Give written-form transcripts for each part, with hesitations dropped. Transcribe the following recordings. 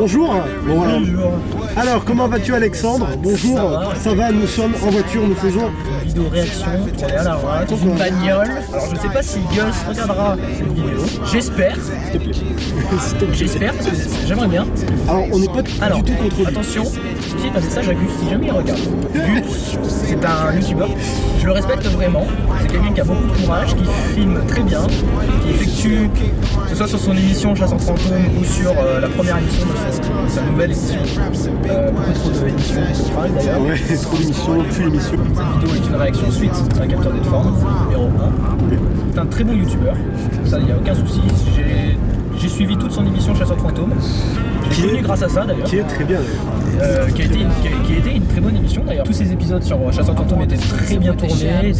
Bonjour. Bon, voilà. Bonjour. Alors, comment vas-tu Alexandre? Bonjour. Ça va, nous sommes en voiture, nous faisons Une vidéo réaction, on est à la rade, une bagnole. Alors je sais pas si Gus regardera cette vidéo. J'espère. S'il te plaît. S'il te plaît. J'espère parce que j'aimerais bien. Alors, on n'est pas Alors, du tout contre lui. attention, j'ai un message à Gus si jamais il regarde. Gus, c'est un youtubeur. Je le respecte vraiment. C'est quelqu'un qui a beaucoup de courage, qui filme très bien, qui effectue, que ce soit sur son émission Chasse en fantôme ou sur la première émission de sa nouvelle émission. Beaucoup trop d'émissions de travail d'ailleurs. Ouais, trop d'émissions, plus l'émission. Cette vidéo est une réaction suite à un capteur d'Edform, numéro 1. C'est un très bon youtubeur, ça il n'y a aucun souci. J'ai suivi toute son émission Chasseur de fantômes. Je l'ai connu grâce à ça d'ailleurs. Qui est très bien d'ailleurs. Qui a été une très bonne émission d'ailleurs. Tous ces épisodes sur Chasseur de fantômes étaient très bien tournés,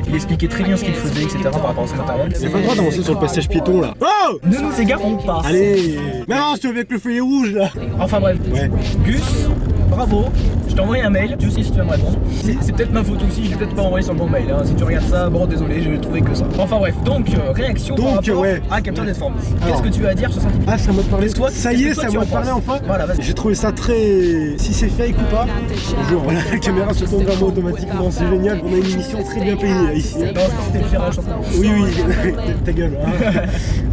il expliquait très bien ce qu'il faisait, etc. par rapport à son matériel. Il n'y a pas le droit d'avancer sur le passage piéton là. Oh, Ne nous égarons pas. allez. Mais non, c'est avec le feuillet rouge là. Enfin bref, Ouais. Gus, bravo. Je t'ai envoyé un mail, tu sais si tu vas me répondre. C'est peut-être ma faute aussi, je l'ai peut-être pas envoyé sur le bon mail. Hein. Si tu regardes ça, bon désolé, j'ai trouvé que ça. Enfin bref, donc réaction par rapport ouais. à Capteur d'Edform. Alors. Qu'est-ce que tu as à dire sur cette vidéo? Ah, ça m'a parlé. Toi, Ça y est, qu'est-ce que ça toi, m'a tu en parlé penses? enfin. Voilà, vas-y. J'ai trouvé ça très. Si c'est fake ou pas. Bonjour, voilà, la caméra se tourne vers moi automatiquement, c'est génial. On a une émission très bien payée là, ici. Non, c'était fier à la chanson. Oui, ta gueule. Hein.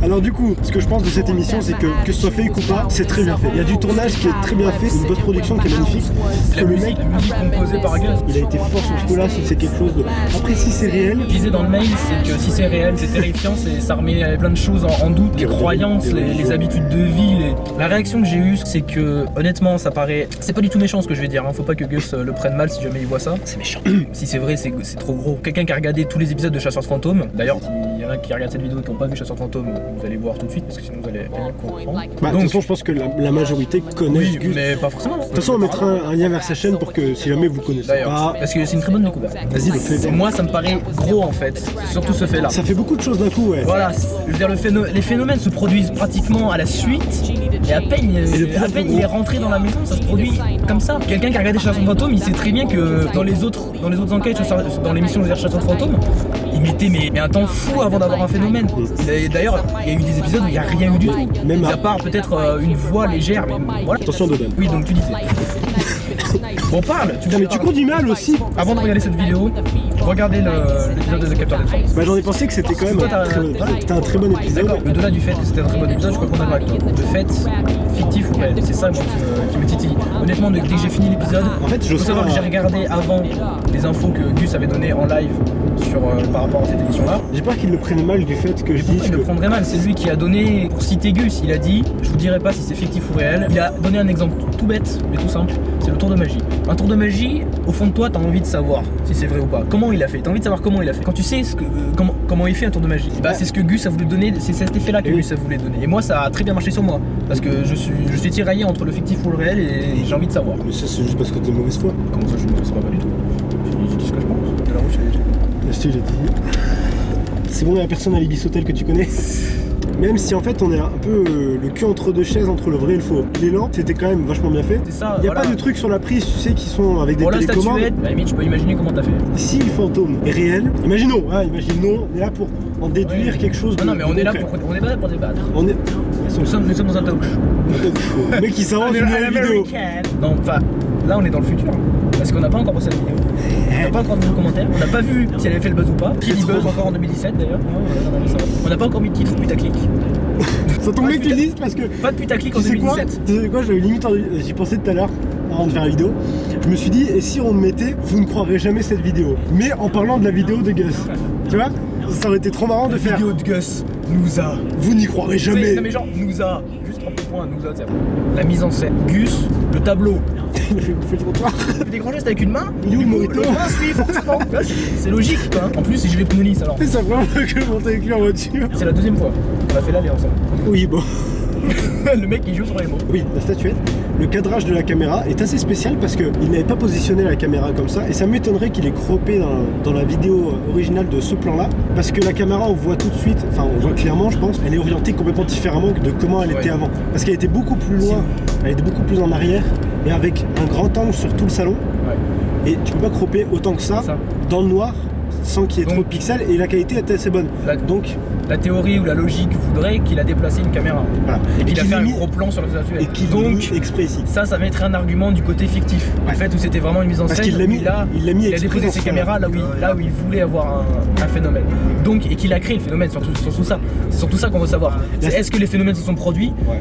Alors du coup, ce que je pense de cette émission, c'est que ce soit fake ou pas, c'est très bien fait. Il y a du tournage qui est très bien fait, une post-production qui est magnifique. La musique composée par Gus. Il a été fort sur ce coup-là, c'est quelque chose de... Après, si c'est réel... Je disais dans le mail, c'est que si c'est réel, c'est terrifiant, ça remet plein de choses en doute, les croyances, les habitudes de vie. La réaction que j'ai eue, c'est que honnêtement, ça paraît... C'est pas du tout méchant ce que je vais dire, hein. Faut pas que Gus le prenne mal si jamais il voit ça. C'est méchant. Si c'est vrai, c'est trop gros. Quelqu'un qui a regardé tous les épisodes de Chasseurs de fantômes, d'ailleurs, s'il y en a qui regardent cette vidéo et qui n'ont pas vu Chasseurs de fantômes, vous allez voir tout de suite, parce que sinon vous allez rien comprendre. Bah, de toute façon, je pense que la majorité connaît Oui, Gus. mais pas forcément. De toute façon, on mettra un lien vers sa chaîne pour que si jamais vous connaissez D'ailleurs, pas... parce que c'est une très bonne découverte. Vas-y, le fais. Moi, ça me paraît gros en fait, surtout ce fait-là. Ça fait beaucoup de choses d'un coup, ouais. Voilà, je veux dire, les phénomènes se produisent pratiquement à la suite, et à peine il est rentré dans la maison, ça se produit comme ça. Quelqu'un qui a regardé Chasseurs de fantômes, il sait très bien que dans les autres enquêtes, dans l'émission Chasseurs de fantômes, il mettait mais un temps fou avant d'avoir un phénomène. D'ailleurs, il y a eu des épisodes où il n'y a rien eu du tout. Même à part peut-être une voix légère, mais voilà. Attention, Dodan. Oui, donc tu disais. Bon, parle. Mais tu conduis mal aussi. Avant de regarder cette vidéo, regardez l'épisode de Capteur d'Edform. Bah, j'en ai pensé que c'était quand même c'était un très bon épisode. D'accord, au-delà du fait que c'était un très bon épisode, je crois qu'on est d'accord avec toi. Le fait fictif ou réel, c'est ça moi qui me titille. Honnêtement, dès que j'ai fini l'épisode, En fait, je faut savoir que j'ai regardé avant les infos que Gus avait données en live par rapport à cette émission-là. J'ai peur qu'il le prenne mal du fait que je dise Il que... le prendrait mal, c'est lui qui a donné, pour citer Gus, il a dit, je vous dirai pas si c'est fictif ou réel, il a donné un exemple tout bête, mais tout simple, c'est le tour de magie. Un tour de magie, au fond de toi, t'as envie de savoir si c'est vrai ou pas. Comment il a fait? T'as envie de savoir comment il a fait. Quand tu sais comment il fait un tour de magie, bah, c'est ce que Gus a voulu donner, c'est cet effet-là que Gus a voulu donner. Et moi, ça a très bien marché sur moi, parce que je suis tiraillé entre le fictif ou le réel et j'ai envie de savoir. Mais ça, c'est juste parce que t'es de mauvaise foi. Comment ça, je ne sais pas du tout. Je dis ce que je pense. De la route, Il a dit... C'est bon, il y a personne à l'Ibis Hotel que tu connais. Même si en fait on est un peu le cul entre deux chaises entre le vrai et le faux. L'élan, c'était quand même vachement bien fait. C'est ça, Il n'y a voilà. pas de trucs sur la prise, tu sais, qui sont avec des Bon, la télécommandes. statuette, à la limite, je peux imaginer comment t'as fait. Si le fantôme est réel, imaginons, on est là pour en déduire quelque chose de Non, mais on est là concret. on est pas là pour débattre. On est... Nous sommes dans un talk show. Le mec qui s'avance une nouvelle vidéo. Non, enfin, là on est dans le futur. Parce qu'on n'a pas encore posté la vidéo. On n'a pas encore mis de commentaires. On n'a pas vu si elle avait fait le buzz ou pas. Qui dit buzz encore en 2017 d'ailleurs. On n'a pas encore mis de titre putaclic. Ça tombe bien que tu le dises parce que... Pas de putaclic en Tu sais quoi 2017. Tu sais quoi, j'avais limite j'y pensais tout à l'heure avant de faire la vidéo. Je me suis dit, et si on mettait, vous ne croirez jamais cette vidéo. Mais en parlant de la vidéo de Gus. Tu vois, ça aurait été trop marrant de faire. La vidéo de Gus nous a. Vous n'y croirez jamais. Non mais genre, nous a. Juste 30 points, nous a. La mise en scène. Gus, le tableau. Il a fait bouffer le trottoir. Tu fais des grands gestes avec une main. Il est où le mojito? Le train suit forcément. C'est logique quoi. En plus, si je vais pneunis alors. C'est ça vraiment que je monte avec lui en voiture. C'est la deuxième fois. On a fait l'aller ensemble. Oui, bon. Le mec qui joue sur les mots. Oui, la statuette. Le cadrage de la caméra est assez spécial parce qu'il n'avait pas positionné la caméra comme ça et ça m'étonnerait qu'il ait croppé dans la vidéo originale de ce plan là parce que la caméra on voit tout de suite, enfin on voit clairement je pense, elle est orientée complètement différemment de comment elle était avant parce qu'elle était beaucoup plus loin, elle était beaucoup plus en arrière et avec un grand angle sur tout le salon et tu peux pas cropper autant que ça dans le noir sans qu'il y ait Donc- trop de pixels et la qualité est assez bonne. Donc, La théorie ou la logique voudrait qu'il a déplacé une caméra. voilà. Et qu'il a fait l'a un mis- gros plan sur la statuette. Et qu'il l'a Donc, mis exprès ici. ça mettrait un argument du côté fictif. Ouais. En fait, où c'était vraiment une mise en Parce scène. qu'il l'a mis, où il a exprès déposé dans ses ce caméras là où il voulait avoir un phénomène. Donc, et qu'il a créé le phénomène, surtout ça. C'est surtout ça qu'on veut savoir. C'est est-ce que les phénomènes se sont produits Ouais.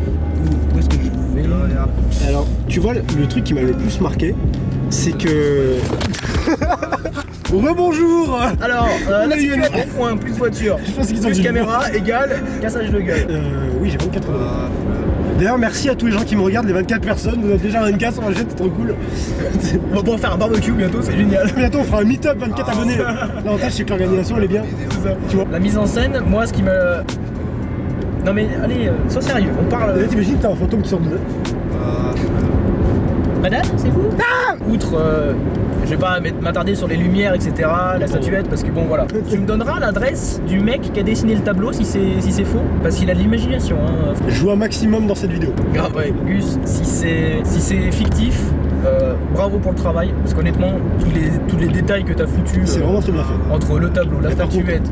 Où est-ce que je vais Alors, tu vois, le truc qui m'a le plus marqué, c'est que... Rebonjour. Alors, la Oui, situation, point, plus voiture, Je pense qu'ils ont plus dû le caméra, égale cassage de gueule. Oui, j'ai 24 abonnés. D'ailleurs, merci à tous les gens qui me regardent, les 24 personnes. Vous êtes déjà 24 sur la chaîne, c'est trop cool. On va pouvoir faire un barbecue bientôt, c'est génial. Bientôt, on fera un meet-up 24 abonnés. L'avantage, c'est que l'organisation, elle est bien. C'est ça. Tu vois. La mise en scène, moi, ce qui me... Non mais allez, sois sérieux, on parle... Là, t'imagines, t'as un fantôme qui sort de là. Madame, c'est vous Outre, je vais pas m'attarder sur les lumières, etc., la statuette, parce que bon voilà. Tu me donneras l'adresse du mec qui a dessiné le tableau si c'est faux, parce qu'il a de l'imagination. Hein. Je joue un maximum dans cette vidéo. Grave, ouais, Gus, si c'est fictif, bravo pour le travail, parce qu'honnêtement, tous les détails que t'as foutus C'est vraiment très bien fait. entre le tableau, la Mais par statuette,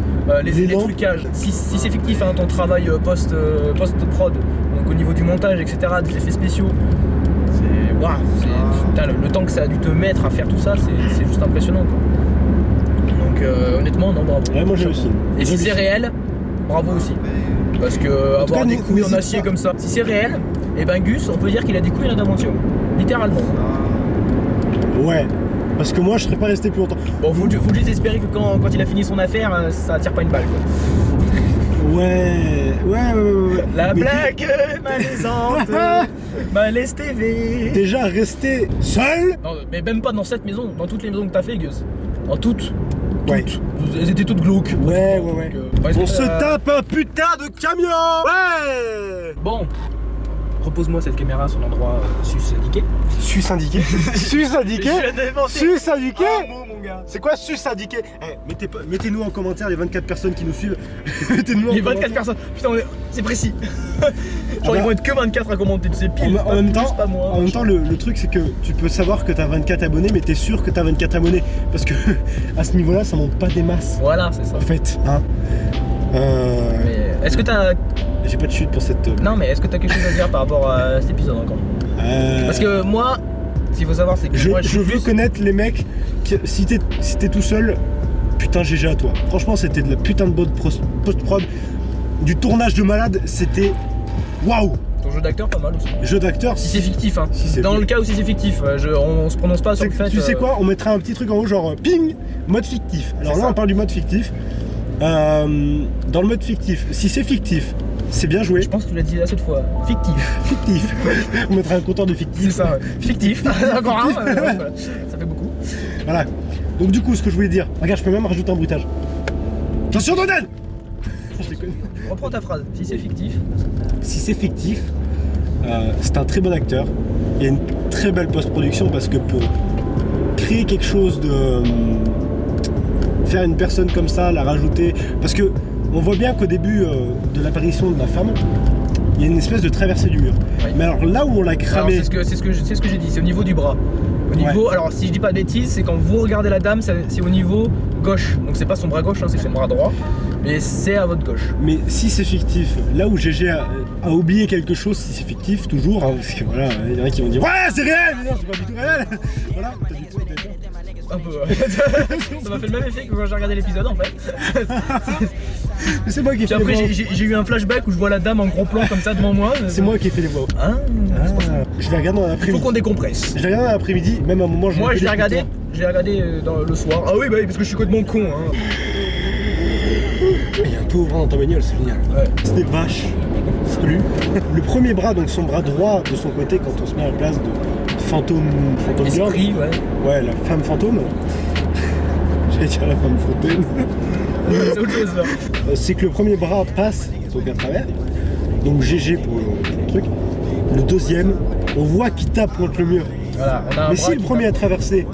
les l'élan- trucages, si c'est fictif, hein, ton travail post-prod, donc au niveau du montage, etc., des effets spéciaux, c'est... Waouh, putain, le temps que ça a dû te mettre à faire tout ça, c'est juste impressionnant, quoi. Donc honnêtement, non, bravo. Ouais, moi j'ai aussi. Et si c'est réel, bravo aussi. Parce que tout avoir cas, des couilles en n'hésite acier pas. comme ça, si c'est réel, et ben Gus, on peut dire qu'il a des couilles en adamantium. Littéralement. Ouais. Parce que moi, je serais pas resté plus longtemps. Bon, faut juste espérer que quand il a fini son affaire, ça tire pas une balle, quoi. Ouais. La Mais blague malaisante, malaise TV. Déjà, rester seul. Non, mais même pas dans cette maison, dans toutes les maisons que t'as fait, Gus. En toutes. Ouais. Elles étaient toutes glauques. Ouais. Parce On que, se tape un putain de camion. Ouais. Bon, repose-moi cette caméra sur l'endroit sus-indiqué. Sus-indiqué. Sus-indiqué. Je viens d'inventer Sus-indiqué. un mot, mon gars. C'est quoi sus-indiqué? Mettez-nous en commentaire les 24 personnes qui nous suivent. Mettez-nous en Les 24 commentaire. personnes, putain, c'est précis. Genre, bah, ils vont être que 24 à commenter, tu sais, pile. En même temps, pas moi. en même temps, le truc c'est que tu peux savoir que t'as 24 abonnés, mais t'es sûr que t'as 24 abonnés. Parce que à ce niveau-là, ça monte pas des masses. Voilà, c'est ça. En fait, hein. Mais est-ce que t'as. J'ai pas de chute pour cette. Non, mais est-ce que t'as quelque chose à dire par rapport à cet épisode encore? Parce que moi, ce qu'il faut savoir, c'est que moi, je veux connaître les mecs. Si t'es tout seul, putain, GG à toi. Franchement, c'était de la putain de bonne post-prod. Du tournage de malade, c'était. Waouh! Ton jeu d'acteur, pas mal aussi. Jeu d'acteur, Si c'est fictif, hein. Si c'est Dans vrai. le cas où si c'est fictif, on se prononce pas sur le fait. Tu sais quoi? On mettra un petit truc en haut, genre ping, mode fictif. Alors C'est là, ça. on parle du mode fictif. Dans le mode fictif, si c'est fictif, c'est bien joué. Je pense que tu l'as dit là cette fois. Fictif. Fictif. On mettra un compteur de fictif. C'est ça, ouais. Fictif. Encore un. Voilà. Ça fait beaucoup. Voilà. Donc du coup, ce que je voulais dire, regarde, je peux même rajouter un bruitage. Attention, Donan! Je déconne. Reprends ta phrase. Si c'est fictif. Si c'est fictif, c'est un très bon acteur. Il y a une très belle post-production parce que pour créer quelque chose de... faire une personne comme ça, la rajouter... Parce que on voit bien qu'au début de l'apparition de la femme, il y a une espèce de traversée du mur. Oui. Mais alors là où on l'a Alors, cramé... c'est ce que j'ai dit, c'est au niveau du bras. Au niveau, alors si je dis pas de bêtises, c'est quand vous regardez la dame, c'est au niveau gauche. Donc c'est pas son bras gauche, hein, c'est son bras droit. Mais c'est à votre gauche. Mais si c'est fictif, là où GG a oublié quelque chose, si c'est fictif, toujours, hein, parce que voilà, il y en a qui vont dire ouais, c'est réel, mais non, c'est pas du tout réel. Voilà, t'as dit quoi, déjà ? Un peu. Ça m'a fait le même effet que quand j'ai regardé l'épisode en fait. Mais c'est moi qui ai Puis fait les après voix. j'ai eu un flashback où je vois la dame en gros plan comme ça devant moi. C'est moi qui ai fait les voix. Hein Je l'ai regardé dans Il faut l'après-midi. qu'on décompresse. Je l'ai regardé dans l'après-midi, même à un moment, Moi je l'ai regardé, écouté. dans le soir. Ah oui bah oui, parce que je suis complètement con hein. Il y a un pauvre dans ta bagnole, c'est génial. Ouais. C'est des vaches. Salut. Le premier bras, donc son bras droit de son côté, quand on se met à la place de fantôme girl. Esprit, ouais. Ouais, la femme fantôme. J'allais dire la femme fontaine. C'est autre chose là. C'est que le premier bras passe donc à travers. Donc GG pour le truc. Le deuxième, on voit qu'il tape contre le mur. Voilà, on a un Mais bras si le qui premier tape. a traversé,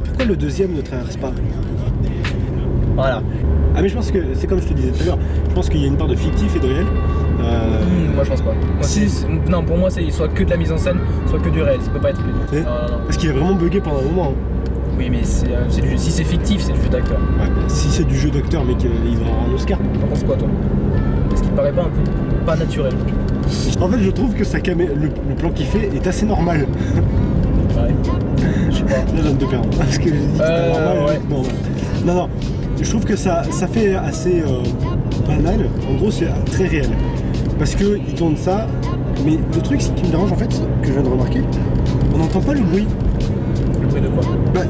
pourquoi le deuxième ne traverse pas? Voilà. Ah mais je pense que c'est comme je te disais tout à l'heure, je pense qu'il y a une part de fictif et de réel. Moi je pense pas. Moi, Si. non pour moi c'est soit que de la mise en scène, soit que du réel. Ça peut pas être les deux. Et Non, non, non. Parce qu'il a vraiment bugué pendant un moment. Hein. Oui, mais si c'est fictif, c'est du jeu d'acteur. Ouais, si c'est du jeu d'acteur, mec, il va avoir un Oscar. T'en penses quoi, toi? Est-ce qu'il te paraît pas un peu pas naturel? En fait, je trouve que le plan qu'il fait est assez normal. Ouais. Je sais pas. Là, je viens de te perdre. Parce que j'ai dit que c'était normal. Ouais. Non. Je trouve que ça fait assez banal. En gros, c'est très réel. Parce qu'il tourne ça. Mais le truc qui me dérange, en fait, que je viens de remarquer, on n'entend pas le bruit. Le bruit de quoi? Bah,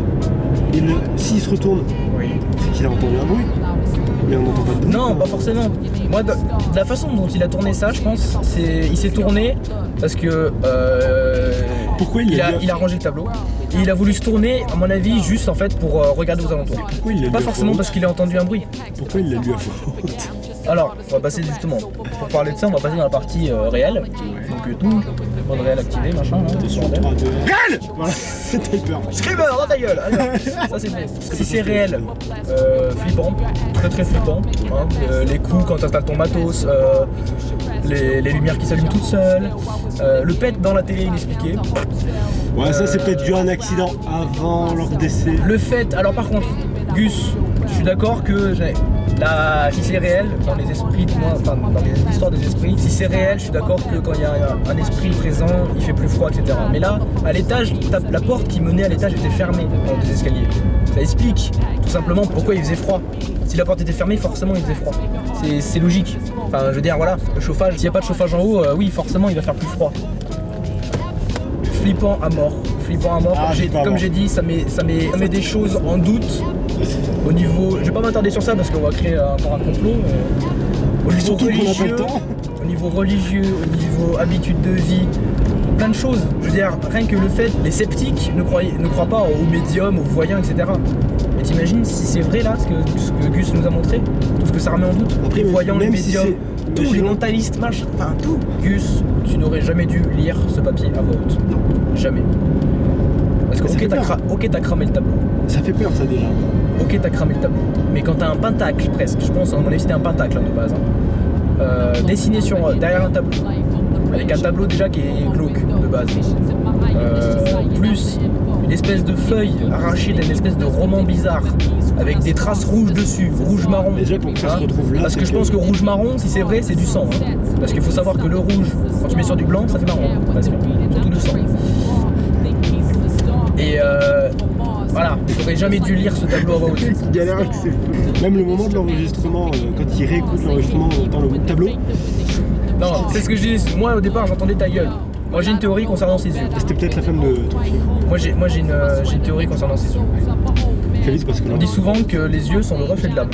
s'il se retourne, Oui. c'est qu'il a entendu un bruit. Mais on n'entend pas de bruit. Non, pas forcément. Moi, de la façon dont il a tourné ça, je pense, il s'est tourné parce que Pourquoi il a rangé le tableau. Et il a voulu se tourner, à mon avis, juste en fait pour regarder aux alentours. Pourquoi il l'a lu Pas à forcément voix parce qu'il a entendu un bruit. haute Pourquoi il l'a lu à voix haute? Alors, on va passer justement, pour parler de ça, on va passer dans la partie réelle. Donc tout, mode réel activé, machin. Là, Attention, 3, 2, 1. Voilà, c'était peur. Screamer dans ta gueule. Alors, ça c'est fait. Si c'est réel, flippant, très très flippant. Hein, les coups quand t'installes ton matos, les lumières qui s'allument toutes seules, le pet dans la télé inexpliqué. Ouais, ça c'est peut-être dû à un accident avant leur décès. Le fait, alors par contre, Gus, je suis d'accord que si c'est réel, dans les esprits, enfin dans les histoires des esprits, si c'est réel, je suis d'accord que quand il y a un esprit présent, il fait plus froid, etc. Mais là, à l'étage, la porte qui menait à l'étage était fermée dans les escaliers. Ça explique tout simplement pourquoi il faisait froid. Si la porte était fermée, forcément il faisait froid. C'est logique. Enfin, je veux dire, voilà, le chauffage, s'il n'y a pas de chauffage en haut, oui, forcément il va faire plus froid. Flippant à mort. Comme j'ai dit, ça met des choses en doute au niveau. Je vais pas m'attarder sur ça parce qu'on va créer encore un complot. Au niveau religieux, au niveau religieux, au niveau habitude de vie, plein de choses. Je veux dire, rien que le fait, les sceptiques ne croient pas aux médiums, aux voyants, etc. Mais t'imagines si c'est vrai là, ce que Gus nous a montré, tout ce que ça remet en doute, Après, les voyants, les même médiums, si tous les mentalistes, machin, enfin tout. Gus, tu n'aurais jamais dû lire ce papier à voix haute. Non. Jamais. Parce que ok, t'as cramé le tableau. Ça fait peur ça déjà. Ok, t'as cramé le tableau. Mais quand t'as un pentacle presque, je pense, à mon avis c'était un pentacle hein, de base, dessiné derrière un tableau, avec un tableau déjà qui est glauque de base, plus une espèce de feuille arrachée d'une espèce de roman bizarre, avec des traces rouges dessus, rouge-marron. Déjà pour que ça se retrouve là. Parce que je pense que rouge-marron, si c'est vrai, c'est du sang. Hein. Parce qu'il faut savoir que le rouge, quand tu mets sur du blanc, ça fait marron, presque. Surtout du sang. Et voilà, j'aurais jamais dû lire ce tableau à voix haute. Il galère avec ses feux. Même le moment de l'enregistrement, quand il réécoute l'enregistrement dans le tableau. Non, c'est ce que je dis. Moi au départ j'entendais ta gueule. Moi j'ai une théorie concernant ses yeux. C'était peut-être la femme de Truffaut. Moi j'ai une théorie concernant ses yeux. Fais vite parce que là, On dit souvent que les yeux sont le reflet de l'âme.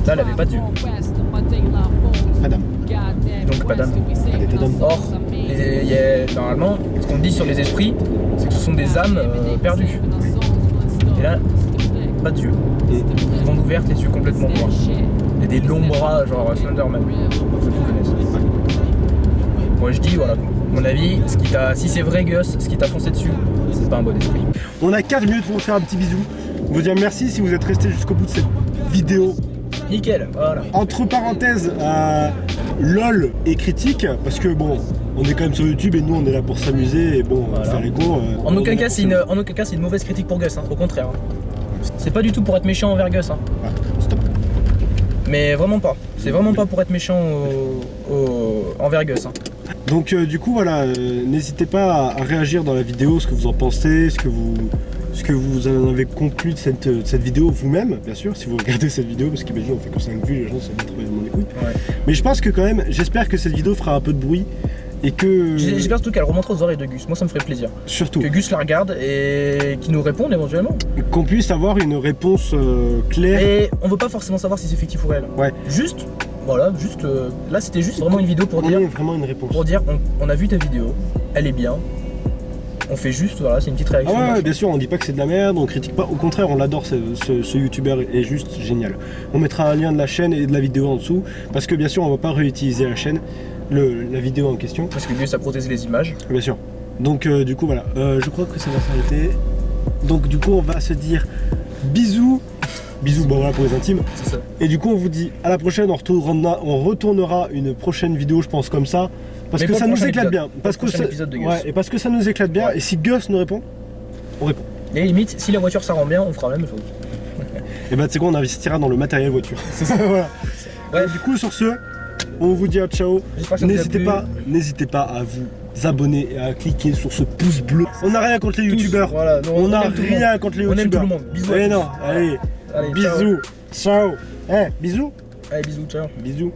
Là elle avait pas d'yeux. pas d'âme. Donc pas d'âme. Pas d'état d'âme. Or, normalement, ce qu'on dit sur les esprits, c'est que ce sont des âmes perdues. Et là, pas de yeux. Grande ouverte, les yeux complètement noirs. Et des longs bras, genre Slenderman. Pour ceux qui connaissent. Moi je dis, voilà, mon avis, si c'est vrai Gus, ce qui t'a foncé dessus, c'est pas un bon esprit. On a 4 minutes pour vous faire un petit bisou. Vous dire merci si vous êtes resté jusqu'au bout de cette vidéo. Nickel, voilà. Entre parenthèses, LOL et critique, parce que bon, on est quand même sur YouTube et nous on est là pour s'amuser et bon, Voilà. faire les cons. En aucun cas, c'est une mauvaise critique pour Gus, hein, au contraire. C'est pas du tout pour être méchant envers Gus. Hein. Ouais, stop. Mais vraiment pas. C'est vraiment pas pour être méchant envers Gus. Hein. Donc du coup voilà, n'hésitez pas à réagir dans la vidéo, ce que vous en pensez, ce que vous en avez conclu de cette vidéo vous-même, bien sûr, si vous regardez cette vidéo, parce qu'imagine on fait que 5 vues, les gens ça va trop mon écoute. Ouais. Mais je pense que quand même, j'espère que cette vidéo fera un peu de bruit et que... J'espère surtout qu'elle remontera aux oreilles de Gus. Moi ça me ferait plaisir. Surtout. Que Gus la regarde et qu'il nous réponde éventuellement. Qu'on puisse avoir une réponse claire. Et on veut pas forcément savoir si c'est fictif ou réel. Ouais. Juste, voilà, juste là c'était juste vraiment une vidéo pour dire, vraiment une réponse. on a vu ta vidéo, elle est bien. On fait juste, voilà, c'est une petite réaction. Ah ouais, bien sûr, on dit pas que c'est de la merde, on critique pas, au contraire, on l'adore, ce youtubeur est juste génial. On mettra un lien de la chaîne et de la vidéo en dessous, parce que bien sûr, on va pas réutiliser la chaîne, la vidéo en question. Parce que Gus a protégé les images. Bien sûr. Donc du coup, voilà, je crois que ça va s'arrêter. Donc du coup, on va se dire bisous. Bisous, bon voilà pour les intimes. C'est ça. Et du coup, on vous dit à la prochaine, on retournera une prochaine vidéo, je pense, comme ça. Parce que ça nous éclate bien. Parce que épisode de Gus. Ouais, et parce que ça nous éclate bien. Ouais. Et si Gus nous répond, on répond. Et limite, si la voiture ça rend bien, on fera la même chose. Et bah tu sais quoi, on investira dans le matériel voiture. C'est ça, voilà. Ouais. Du coup sur ce, on vous dit à ciao. J'espère que ça vous a plu. N'hésitez pas à vous abonner et à cliquer sur ce pouce bleu. On n'a rien contre les Tous, youtubeurs. voilà, non, on n'a aime tout le rien monde. contre les On aime youtubeurs. tout le monde. Bisous. Eh à tous. non, allez, Allez, bisous. Ciao. Eh, bisous. Allez, bisous, ciao. Bisous.